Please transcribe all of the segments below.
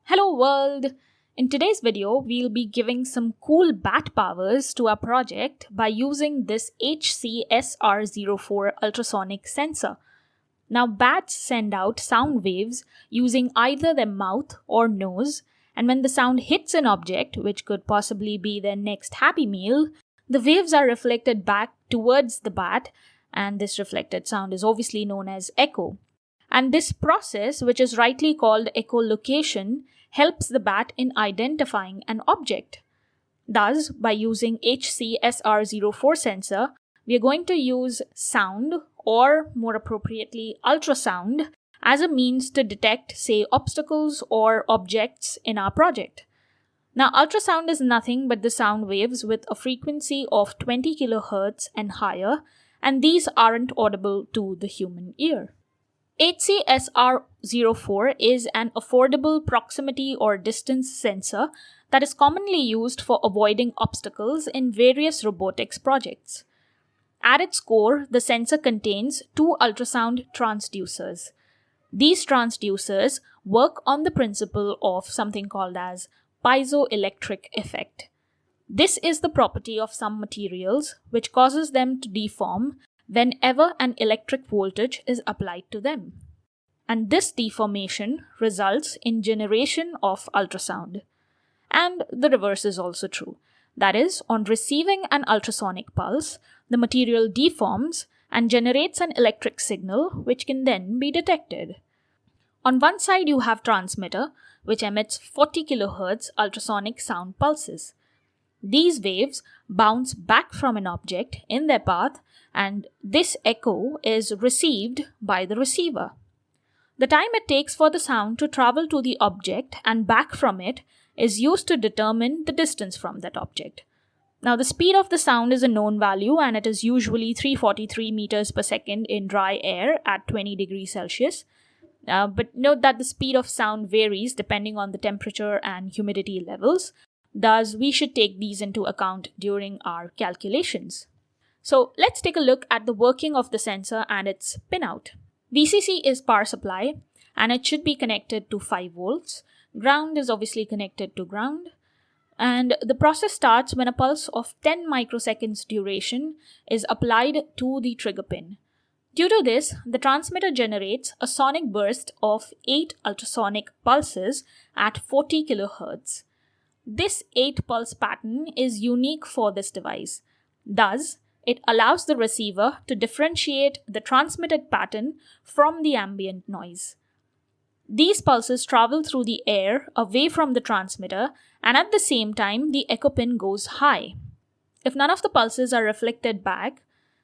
Hello world! In today's video, we'll be giving some cool bat powers to our project by using this HC-SR04 ultrasonic sensor. Now bats send out sound waves using either their mouth or nose, and when the sound hits an object, which could possibly be their next Happy Meal, the waves are reflected back towards the bat, and this reflected sound is obviously known as echo. And this process, which is rightly called echolocation, helps the bat in identifying an object. Thus, by using HC-SR04 sensor, we are going to use sound, or more appropriately ultrasound, as a means to detect, say, obstacles or objects in our project. Now, ultrasound is nothing but the sound waves with a frequency of 20 kHz and higher, and these aren't audible to the human ear. HC-SR04 is an affordable proximity or distance sensor that is commonly used for avoiding obstacles in various robotics projects. At its core, the sensor contains two ultrasound transducers. These transducers work on the principle of something called as piezoelectric effect. This is the property of some materials which causes them to deform whenever an electric voltage is applied to them. And this deformation results in generation of ultrasound. And the reverse is also true. That is, on receiving an ultrasonic pulse, the material deforms and generates an electric signal which can then be detected. On one side you have transmitter, which emits 40 kHz ultrasonic sound pulses. These waves bounce back from an object in their path, and this echo is received by the receiver. The time it takes for the sound to travel to the object and back from it is used to determine the distance from that object. Now, the speed of the sound is a known value, and it is usually 343 meters per second in dry air at 20 degrees Celsius. But note that the speed of sound varies depending on the temperature and humidity levels. Thus, we should take these into account during our calculations. So let's take a look at the working of the sensor and its pinout. VCC is power supply, and it should be connected to 5 volts. Ground is obviously connected to ground. And the process starts when a pulse of 10 microseconds duration is applied to the trigger pin. Due to this, the transmitter generates a sonic burst of 8 ultrasonic pulses at 40 kHz. This 8-pulse pattern is unique for this device. Thus, it allows the receiver to differentiate the transmitted pattern from the ambient noise. These pulses travel through the air away from the transmitter, and at the same time, the echo pin goes high. If none of the pulses are reflected back,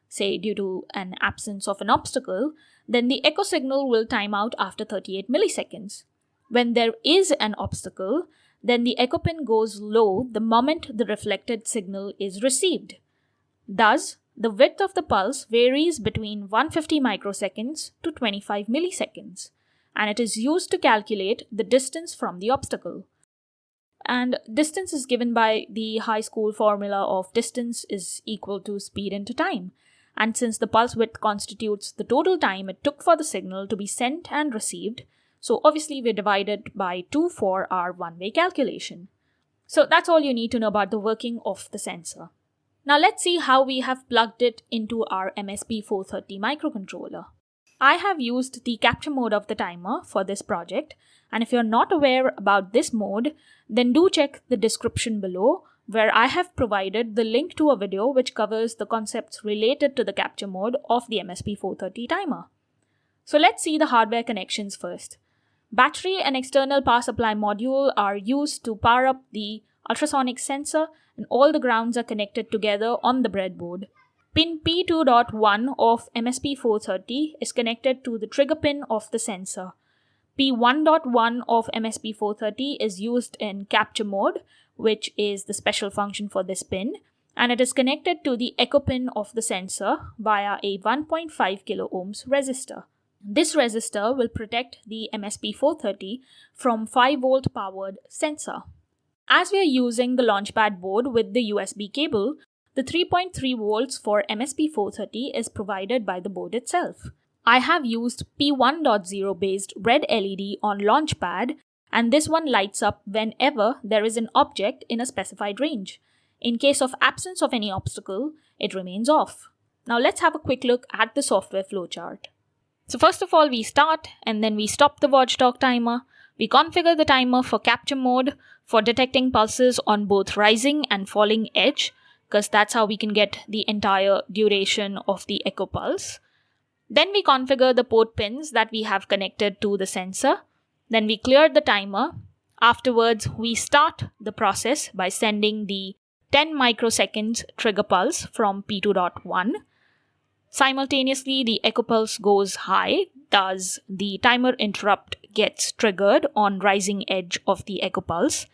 say due to an absence of an obstacle, then the echo signal will time out after 38 milliseconds. When there is an obstacle, then the echo pin goes low the moment the reflected signal is received. Thus, the width of the pulse varies between 150 microseconds to 25 milliseconds, and it is used to calculate the distance from the obstacle. And distance is given by the high school formula of distance is equal to speed into time. And since the pulse width constitutes the total time it took for the signal to be sent and received, so obviously we divide it by 2 for our one-way calculation. So that's all you need to know about the working of the sensor. Now let's see how we have plugged it into our MSP430 microcontroller. I have used the capture mode of the timer for this project, and if you're not aware about this mode, then do check the description below, where I have provided the link to a video which covers the concepts related to the capture mode of the MSP430 timer. So let's see the hardware connections first. Battery and external power supply module are used to power up the ultrasonic sensor, and all the grounds are connected together on the breadboard. Pin P2.1 of MSP430 is connected to the trigger pin of the sensor. P1.1 of MSP430 is used in capture mode, which is the special function for this pin, and it is connected to the echo pin of the sensor via a 1.5 kilo ohms resistor. This resistor will protect the MSP430 from 5-volt powered sensor. As we are using the launchpad board with the USB cable, the 3.3 volts for MSP430 is provided by the board itself. I have used P1.0 based red LED on launchpad and this one lights up whenever there is an object in a specified range. In case of absence of any obstacle, it remains off. Now let's have a quick look at the software flowchart. So first of all, we start and then we stop the watchdog timer. We configure the timer for capture mode for detecting pulses on both rising and falling edge, because that's how we can get the entire duration of the echo pulse. Then we configure the port pins that we have connected to the sensor. Then we clear the timer. Afterwards, we start the process by sending the 10 microseconds trigger pulse from P2.1. Simultaneously, the echo pulse goes high, thus the timer interrupt gets triggered on rising edge of the echo pulse.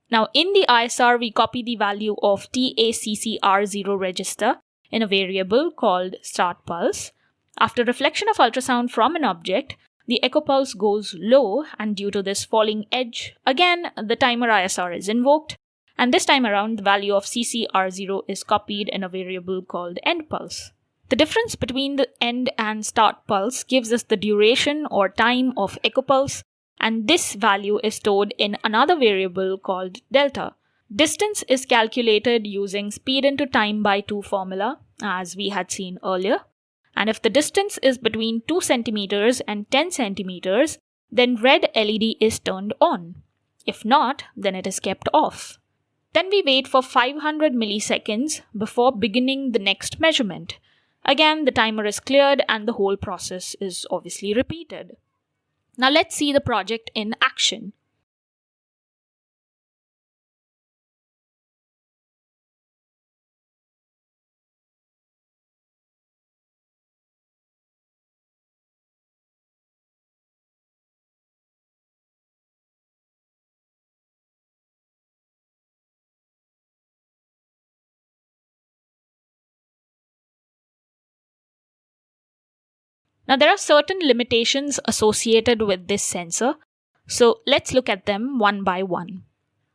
Now in the ISR, we copy the value of HC-SR04 register in a variable called start pulse. After reflection of ultrasound from an object, the echo pulse goes low, and due to this falling edge, again the timer ISR is invoked, and this time around the value of CCR0 is copied in a variable called end pulse. The difference between the end and start pulse gives us the duration or time of echo pulse, and this value is stored in another variable called delta. Distance is calculated using speed into time by 2 formula, as we had seen earlier. And if the distance is between 2 centimeters and 10 centimeters, then red LED is turned on. If not, then it is kept off. Then we wait for 500 milliseconds before beginning the next measurement. Again, the timer is cleared and the whole process is obviously repeated. Now let's see the project in action. Now there are certain limitations associated with this sensor, so let's look at them one by one.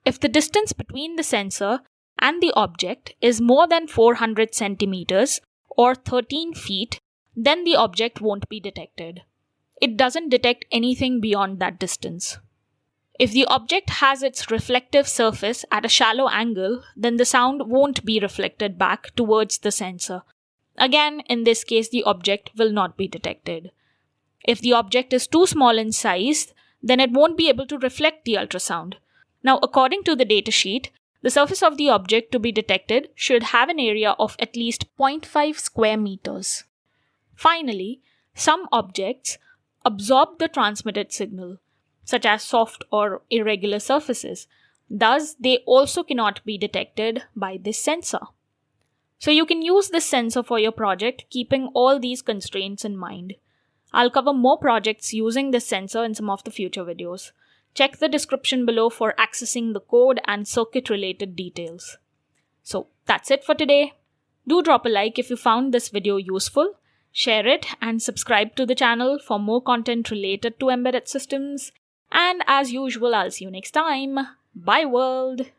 If the distance between the sensor and the object is more than 400 centimeters or 13 feet, then the object won't be detected. It doesn't detect anything beyond that distance. If the object has its reflective surface at a shallow angle, then the sound won't be reflected back towards the sensor. Again, in this case, the object will not be detected. If the object is too small in size, then it won't be able to reflect the ultrasound. Now, according to the datasheet, the surface of the object to be detected should have an area of at least 0.5 square meters. Finally, some objects absorb the transmitted signal, such as soft or irregular surfaces. Thus, they also cannot be detected by this sensor. So you can use this sensor for your project, keeping all these constraints in mind. I'll cover more projects using this sensor in some of the future videos. Check the description below for accessing the code and circuit-related details. So that's it for today. Do drop a like if you found this video useful, share it, and subscribe to the channel for more content related to embedded systems. And as usual, I'll see you next time. Bye world!